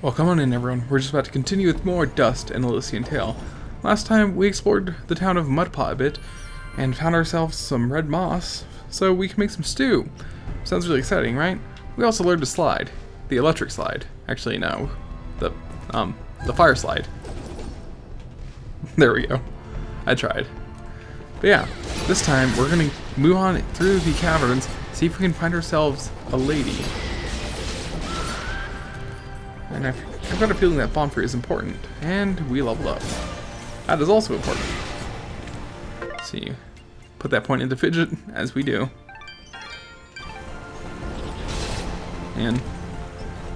Well, come on in, everyone. We're just about to continue with more Dust and Elysian Tale. Last time, we explored the town of Mudpot a bit, and found ourselves some red moss, so we can make some stew. Sounds really exciting, right? We also learned to slide. The electric slide. Actually, no. The fire slide. There we go. I tried. But yeah, this time, we're gonna move on through the caverns, see if we can find ourselves a lady. And I've got a feeling that bomb fruit is important, and we leveled up. That is also important. Let's see, put that point into fidget, as we do. And,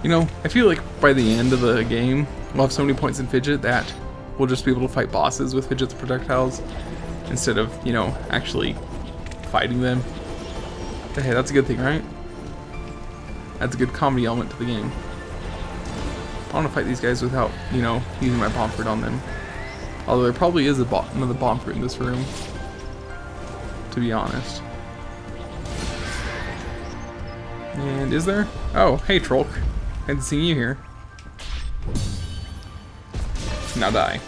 you know, I feel like by the end of the game, we'll have so many points in fidget that we'll just be able to fight bosses with fidget's projectiles, instead of, you know, actually fighting them. But hey, that's a good thing, right? That's a good comedy element to the game. I want to fight these guys without, you know, using my bomb fruit on them. Although there probably is another bomb fruit in this room, to be honest. And is there? Oh, hey Trolk. Hadn't seen you here. Now die.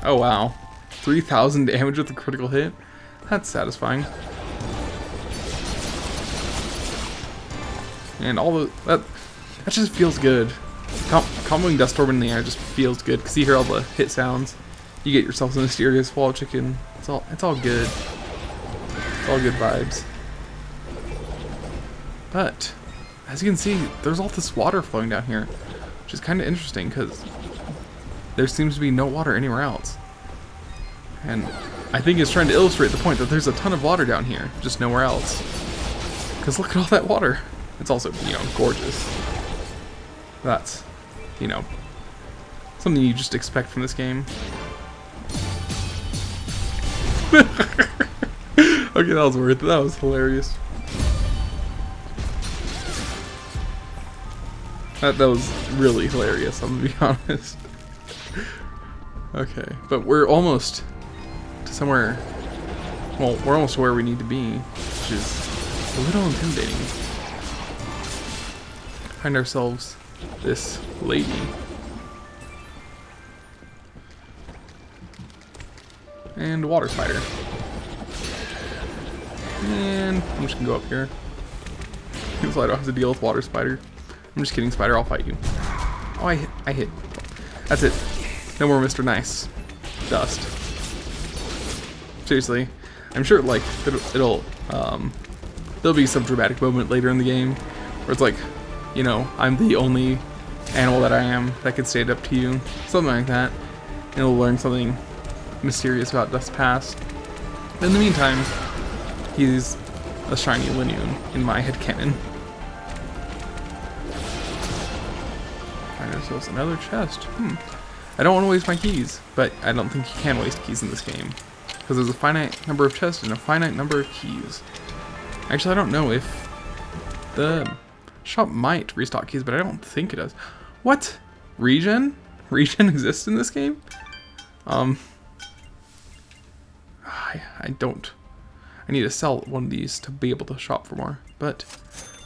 Oh wow. 3,000 damage with a critical hit? That's satisfying. And all the... That just feels good. Comboing Dust Orb in the air just feels good, because you hear all the hit sounds. You get yourself some mysterious wall chicken. It's all good. It's all good vibes. But, as you can see, there's all this water flowing down here, which is kind of interesting, because there seems to be no water anywhere else. And I think it's trying to illustrate the point that there's a ton of water down here, just nowhere else. Because look at all that water. It's also, you know, gorgeous. That's, you know, something you just expect from this game. Okay, that was worth it. That was hilarious. That was really hilarious, I'm gonna be honest. Okay, but we're almost to somewhere, well, we're almost where we need to be, which is a little intimidating. Find ourselves this lady. And a water spider. And I'm just gonna go up here. So I don't have to deal with water spider. I'm just kidding, spider, I'll fight you. Oh, I hit. That's it. No more Mr. Nice. Dust. Seriously. I'm sure, like, there'll be some dramatic moment later in the game where it's like, you know, I'm the only animal that I am that can stand up to you. Something like that. And we'll learn something mysterious about Dust's past. In the meantime, he's a shiny Elysian in my headcanon. Find ourselves another chest. I don't want to waste my keys, but I don't think you can waste keys in this game, because there's a finite number of chests and a finite number of keys. Actually, I don't know if the shop might restock keys, but I don't think it does. What? Regen? Regen exists in this game? I don't. I need to sell one of these to be able to shop for more, but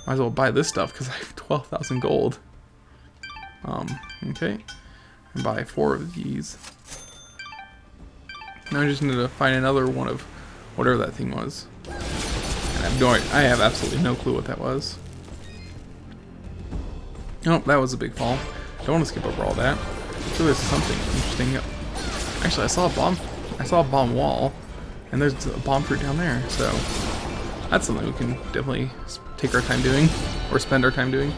might as well buy this stuff because I have 12,000 gold. Okay. And buy 4 of these. Now I just need to find another one of whatever that thing was. And I have absolutely no clue what that was. Oh, that was a big fall. Don't want to skip over all that. Sure, there's something interesting. Actually, I saw a bomb wall, and there's a bomb fruit down there. So that's something we can definitely take our time doing, or spend our time doing.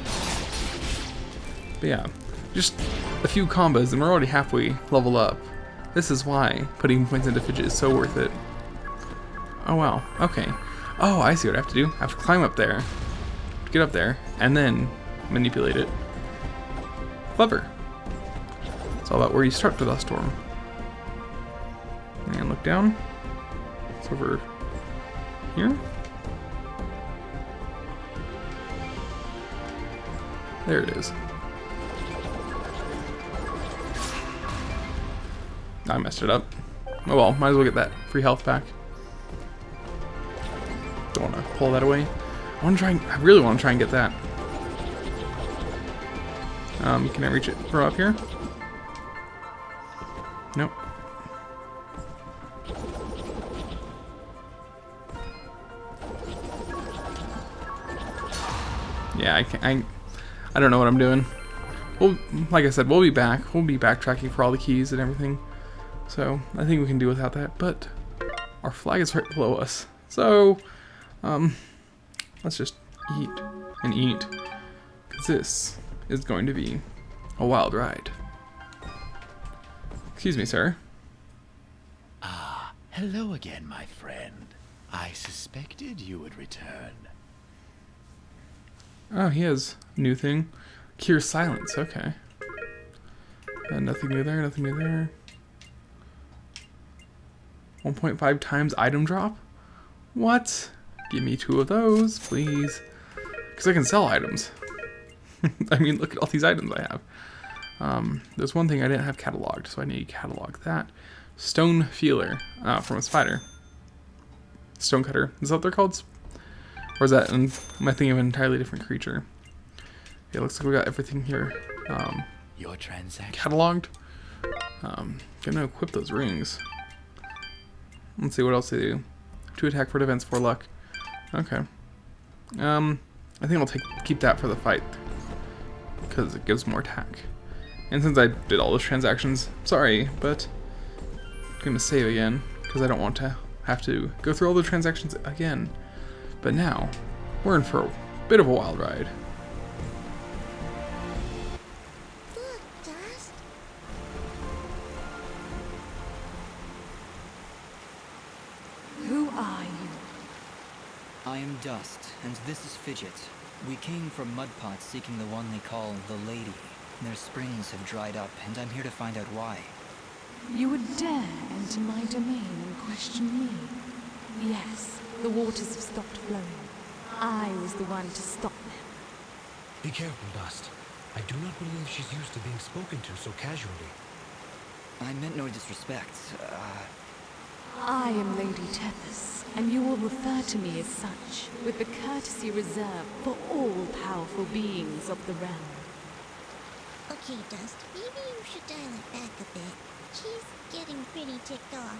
But yeah, just a few combos, and we're already halfway level up. This is why putting points into fidget is so worth it. Oh wow. Okay. Oh, I see what I have to do. I have to climb up there, get up there, and then manipulate it. Clever. It's all about where you start the dust storm. And look down. It's over here. There it is. I messed it up. Oh well, might as well get that free health back. Don't want to pull that away. I really want to try and get that. Can I reach it from up here? Nope. Yeah, I don't know what I'm doing. Well, like I said, we'll be back. We'll be backtracking for all the keys and everything. So, I think we can do without that. But, our flag is right below us. So, let's just eat and eat. Because this is going to be a wild ride. Excuse me, sir. Ah, hello again, my friend. I suspected you would return. Oh, he has a new thing. Cure silence, okay. Nothing new there, nothing new there. 1.5 times item drop? What? Give me 2 of those, please. Because I can sell items. I mean, look at all these items I have. There's one thing I didn't have cataloged, so I need to catalog that. Stone feeler from a spider. Stone cutter. Is that what they're called? Or is that, am I thinking of an entirely different creature? Yeah, looks like we got everything here. Your transaction. Cataloged. Gonna equip those rings. Let's see what else they do. 2 attack for defense, 4 luck. Okay. I think I'll keep that for the fight because it gives more attack. And since I did all those transactions, sorry, but I'm gonna save again because I don't want to have to go through all the transactions again. But now, we're in for a bit of a wild ride. Look, Dust. Who are you? I am Dust, and this is Fidget. We came from Mudpot seeking the one they call the Lady. Their springs have dried up, and I'm here to find out why. You would dare enter my domain and question me? Yes, the waters have stopped flowing. I was the one to stop them. Be careful, Dust. I do not believe she's used to being spoken to so casually. I meant no disrespect. I am Lady Tethys, and you will refer to me as such, with the courtesy reserved for all powerful beings of the realm. Okay, Dust, maybe you should dial it back a bit. She's getting pretty ticked off.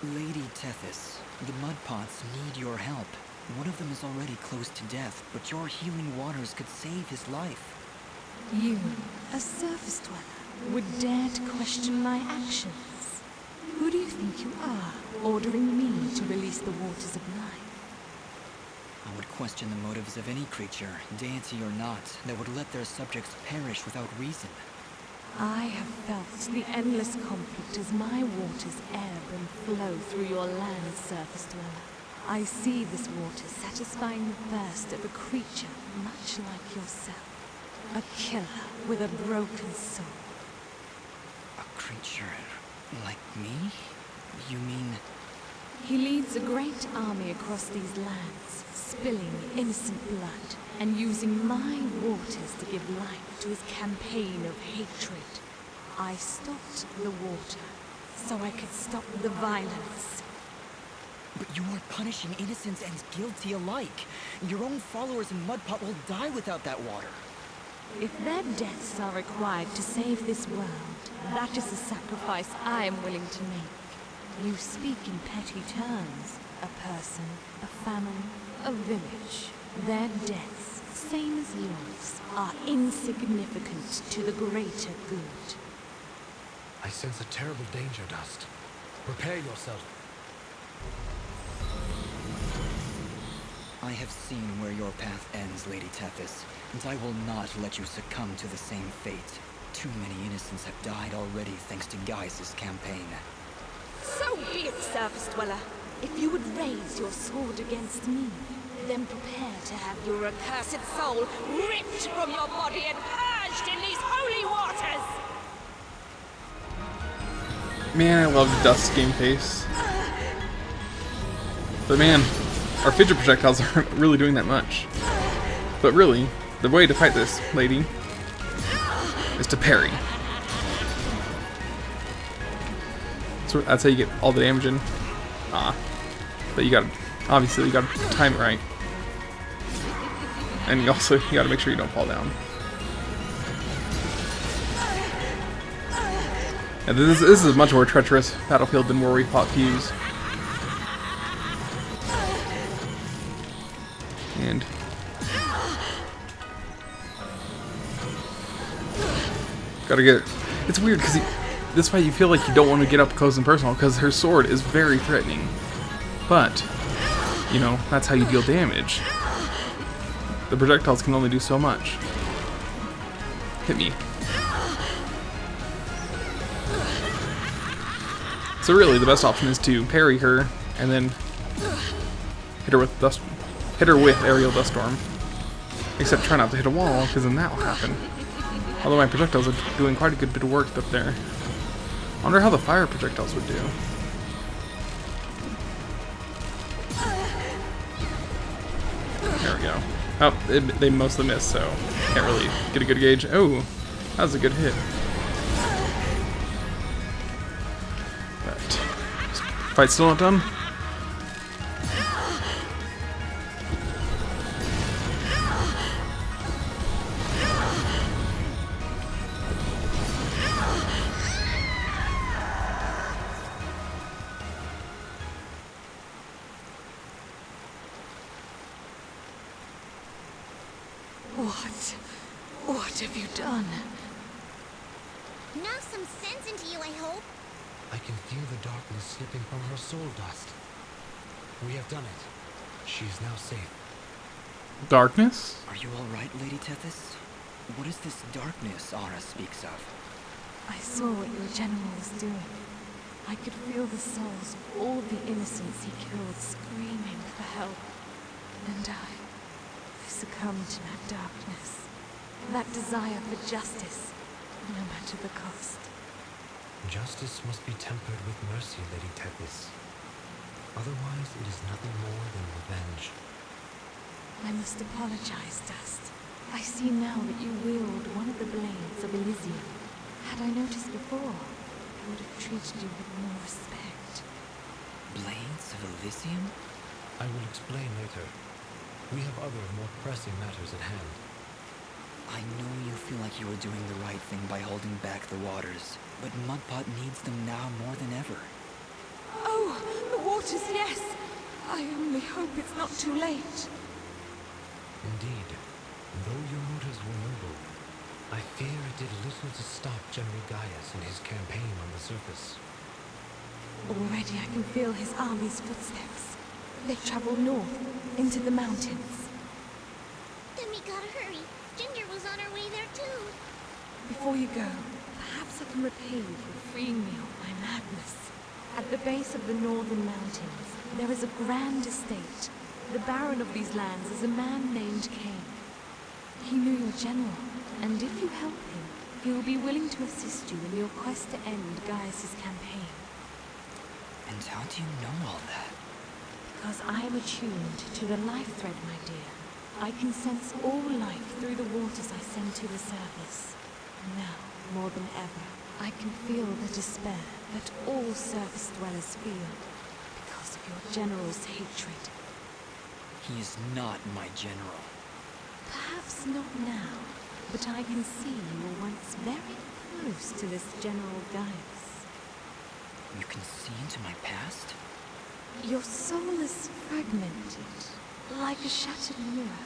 Lady Tethys, the Mudpots need your help. One of them is already close to death, but your healing waters could save his life. You, a surface dweller, would dare to question my actions? Who do you think you are, ordering me to release the waters of life? I would question the motives of any creature, deity or not, that would let their subjects perish without reason. I have felt the endless conflict as my waters ebb and flow through your land, surface dweller. I see this water satisfying the thirst of a creature much like yourself. A killer with a broken soul. A creature like me? You mean... He leads a great army across these lands, spilling innocent blood, and using my waters to give life to his campaign of hatred. I stopped the water, so I could stop the violence. But you are punishing innocents and guilty alike. Your own followers in Mudpot will die without that water. If their deaths are required to save this world, that is a sacrifice I am willing to make. You speak in petty terms. A person, a family, a village. Their deaths, same as yours, are insignificant to the greater good. I sense a terrible danger, Dust. Prepare yourself. I have seen where your path ends, Lady Tethys, and I will not let you succumb to the same fate. Too many innocents have died already thanks to Gaius' campaign. So be it, surface dweller. If you would raise your sword against me, then prepare to have your accursed soul ripped from your body and purged in these holy waters! Man, I love Dust's game face. But man, our fidget projectiles aren't really doing that much. But really, the way to fight this lady is to parry. So that's how you get all the damage in. But you gotta, obviously you gotta time it right. And you gotta make sure you don't fall down. And this is a much more treacherous battlefield than where we fought Fuse. And gotta get. It's weird because this fight you feel like you don't want to get up close and personal because her sword is very threatening. But you know that's how you deal damage. The projectiles can only do so much. Hit me. So really, the best option is to parry her and then hit her with aerial dust storm. Except try not to hit a wall, because then that will happen. Although my projectiles are doing quite a good bit of work up there. I wonder how the fire projectiles would do. There we go. Oh, they mostly miss, so can't really get a good gauge. Oh, that was a good hit. But fight's still not done. What have you done? Knock some sense into you, I hope. I can feel the darkness slipping from her soul dust. We have done it. She is now safe. Darkness? Are you all right, Lady Tethys? What is this darkness Aura speaks of? I saw what your general was doing. I could feel the souls of all the innocents he killed screaming for help. And I succumbed to that darkness. That desire for justice, no matter the cost. Justice must be tempered with mercy, Lady Tethys. Otherwise, it is nothing more than revenge. I must apologize, Dust. I see now that you wield one of the blades of Elysian. Had I noticed before, I would have treated you with more respect. Blades of Elysium? I will explain later. We have other, more pressing matters at hand. I know you feel like you were doing the right thing by holding back the waters, but Mudpot needs them now more than ever. Oh, the waters, yes! I only hope it's not too late. Indeed, though your motives were noble, I fear it did little to stop General Gaius in his campaign on the surface. Already I can feel his army's footsteps. They travel north, into the mountains. Then we gotta hurry. Ginger was on her way there too. Before you go, perhaps I can repay you for freeing me of my madness. At the base of the northern mountains, there is a grand estate. The baron of these lands is a man named Cain. He knew your general, and if you help him, he will be willing to assist you in your quest to end Gaius's campaign. And how do you know all that? Because I am attuned to the life thread, my dear. I can sense all life through the waters I send to the surface. Now, more than ever, I can feel the despair that all surface dwellers feel because of your general's hatred. He is not my general. Perhaps not now, but I can see you were once very close to this General Gaius. You can see into my past? Your soul is fragmented, like a shattered mirror.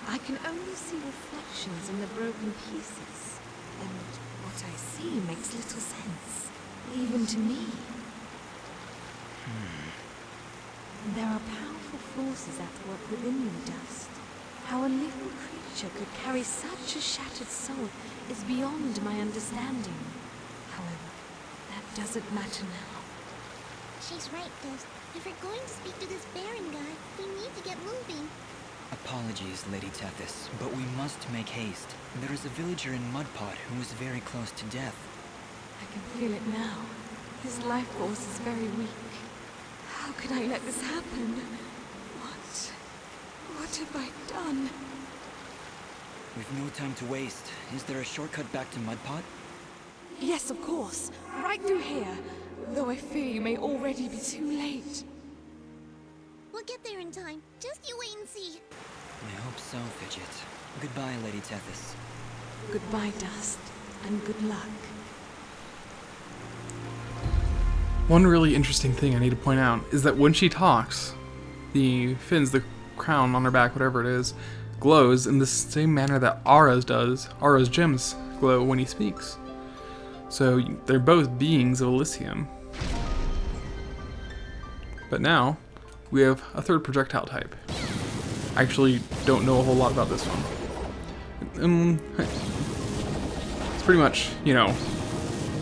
I can only see reflections in the broken pieces, and what I see makes little sense, even to me. There are powerful forces at work within you, Dust. How a living creature could carry such a shattered soul is beyond my understanding. However, that doesn't matter now. She's right, Dust. If we're going to speak to this Baron guy, we need to get moving. Apologies, Lady Tethys, but we must make haste. There is a villager in Mudpot who is very close to death. I can feel it now. His life force is very weak. How could I let this happen? What have I done? We've no time to waste. Is there a shortcut back to Mudpot? Yes, of course. Right through here. Though I fear you may already be too late. We'll get there in time. Just you wait and see. I hope so, Fidget. Goodbye, Lady Tethys. Goodbye, Dust, and good luck. One really interesting thing I need to point out is that when she talks, the fins, the crown on her back, whatever it is, glows in the same manner that Aura's does. Aura's gems glow when he speaks. So they're both beings of Elysium. But now, we have a third projectile type. I actually don't know a whole lot about this one. It's pretty much, you know,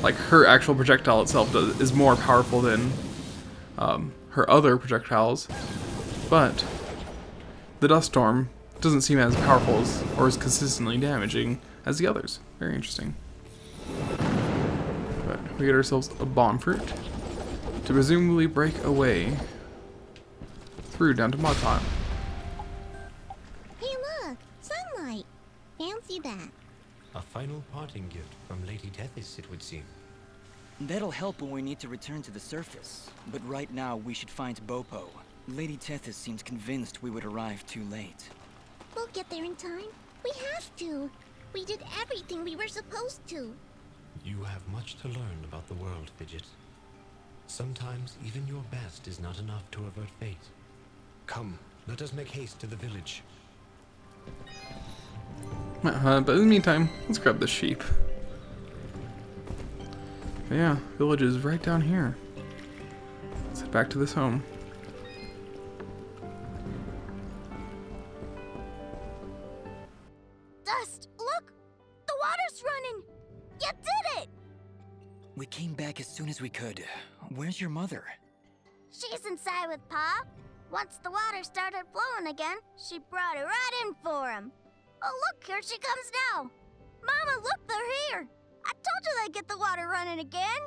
like her actual projectile itself is more powerful than her other projectiles, but the dust storm doesn't seem as powerful as, or as consistently damaging as the others. Very interesting. But we get ourselves a bomb fruit to presumably break away through down to Mod Pot. Hey look! Sunlight! Fancy that. A final parting gift from Lady Tethys, it would seem. That'll help when we need to return to the surface. But right now, we should find Bopo. Lady Tethys seems convinced we would arrive too late. We'll get there in time. We have to. We did everything we were supposed to. You have much to learn about the world, Fidget. Sometimes even your best is not enough to avert fate. Come, let us make haste to the village. But in the meantime, let's grab the sheep. But yeah, village is right down here. Let's head back to this home. Dust, look! The water's running! You did it! We came back as soon as we could. Where's your mother? She's inside with Pa. Once the water started flowing again, she brought it right in for him. Oh, look, here she comes now. Mama, look, they're here. I told you they'd get the water running again.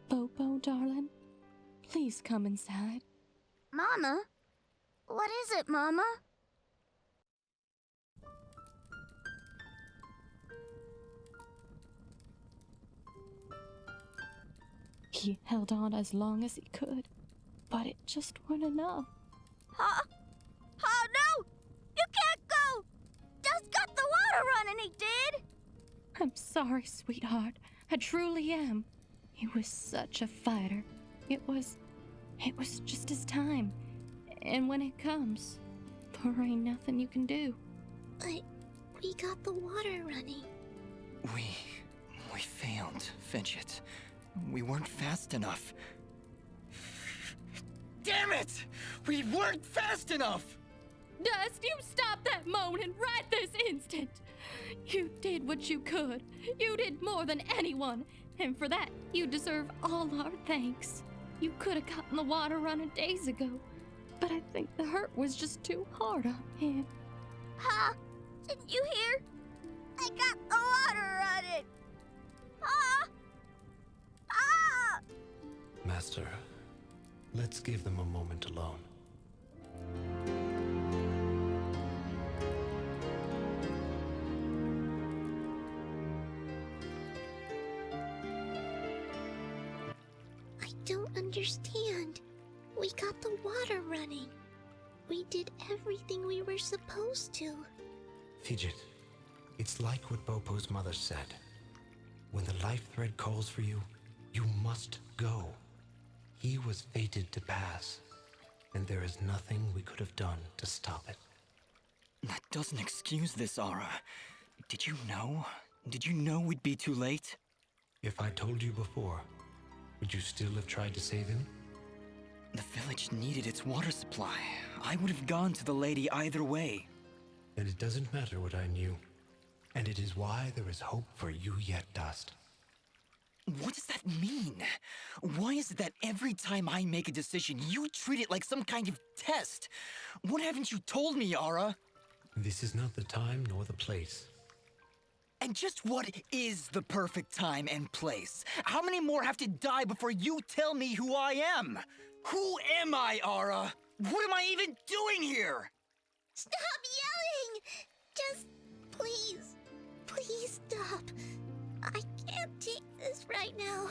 Bopo, darling, please come inside. Mama? What is it, Mama? He held on as long as he could, but it just weren't enough. Huh? Oh, no! You can't go! Dust got the water running, he did! I'm sorry, sweetheart. I truly am. He was such a fighter. It was just his time. And when it comes, there ain't nothing you can do. But we got the water running. We failed, Fidget. We weren't fast enough. Damn it! We weren't fast enough! Dust, you stop that moaning right this instant! You did what you could. You did more than anyone. And for that, you deserve all our thanks. You could have gotten the water running days ago. But I think the hurt was just too hard on him. Pa, didn't you hear? I got the water running. Pa! Pa! Master, let's give them a moment alone. I don't understand. We got the water running. We did everything we were supposed to. Fidget, it's like what Bopo's mother said. When the life thread calls for you, you must go. He was fated to pass, and there is nothing we could have done to stop it. That doesn't excuse this, Aura. Did you know? Did you know we'd be too late? If I told you before, would you still have tried to save him? The village needed its water supply. I would have gone to the lady either way. Then it doesn't matter what I knew. And it is why there is hope for you yet, Dust. What does that mean? Why is it that every time I make a decision, you treat it like some kind of test? What haven't you told me, Aura? This is not the time nor the place. And just what is the perfect time and place? How many more have to die before you tell me who I am? Who am I, Aura? What am I even doing here? Stop yelling! Just please, please stop. I can't take this right now.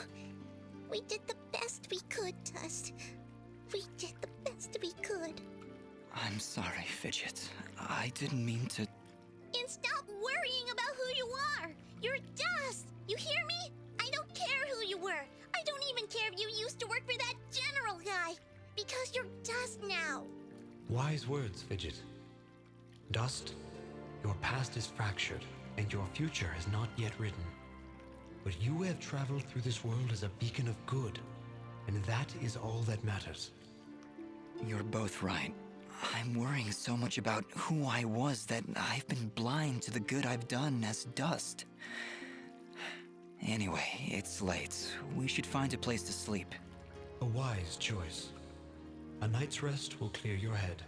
We did the best we could, Dust. We did the best we could. I'm sorry, Fidget. I didn't mean to... And stop worrying about who you are. You're Dust! You hear me? I don't care who you were. I don't even care if you used to work for that general guy. Because you're Dust now. Wise words, Fidget. Dust, your past is fractured, and your future is not yet written. But you have traveled through this world as a beacon of good, and that is all that matters. You're both right. I'm worrying so much about who I was that I've been blind to the good I've done as Dust. Anyway, it's late. We should find a place to sleep. A wise choice. A night's rest will clear your head.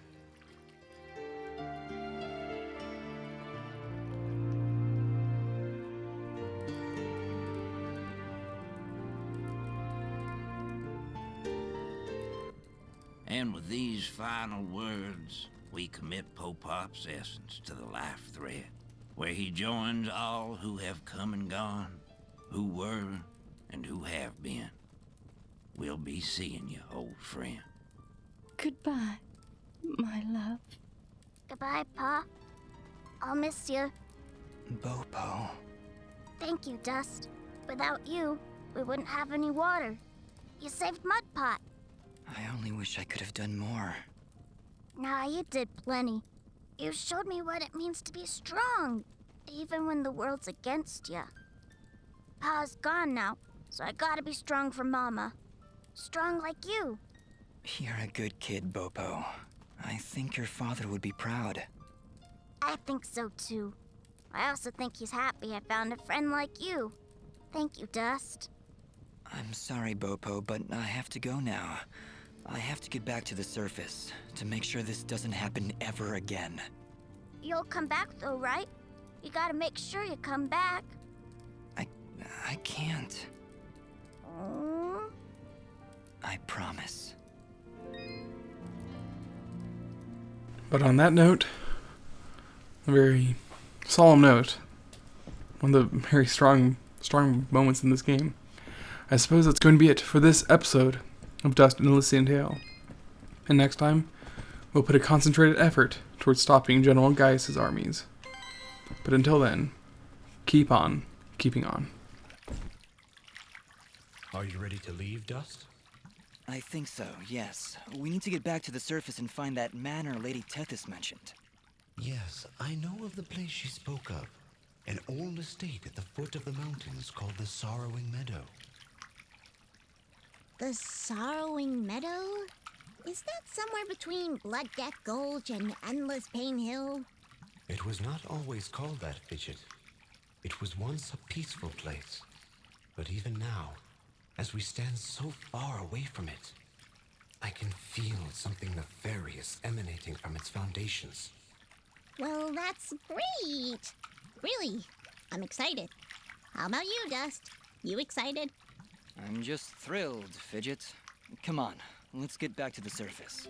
And with these final words, we commit Popop's essence to the life thread, where he joins all who have come and gone, who were and who have been. We'll be seeing you, old friend. Goodbye, my love. Goodbye, Pa. I'll miss you. Bopo. Thank you, Dust. Without you, we wouldn't have any water. You saved Mudpot. I only wish I could have done more. Nah, you did plenty. You showed me what it means to be strong, even when the world's against you. Pa's gone now, so I gotta be strong for Mama. Strong like you. You're a good kid, Bopo. I think your father would be proud. I think so too. I also think he's happy I found a friend like you. Thank you, Dust. I'm sorry, Bopo, but I have to go now. I have to get back to the surface to make sure this doesn't happen ever again. You'll come back though, right? You gotta make sure you come back. I can't. Oh. I promise. But on that note, a very solemn note, one of the very strong moments in this game, I suppose that's going to be it for this episode of Dust and Elysian Tale. And next time, we'll put a concentrated effort towards stopping General Gaius' armies. But until then, keep on keeping on. Are you ready to leave, Dust? I think so, yes. We need to get back to the surface and find that manor Lady Tethys mentioned. Yes, I know of the place she spoke of. An old estate at the foot of the mountains called the Sorrowing Meadow. The Sorrowing Meadow? Is that somewhere between Blood Death Gulch and Endless Pain Hill? It was not always called that, Fidget. It was once a peaceful place. But even now, as we stand so far away from it, I can feel something nefarious emanating from its foundations. Well, that's great. Really, I'm excited. How about you, Dust? You excited? I'm just thrilled, Fidget. Come on, let's get back to the surface.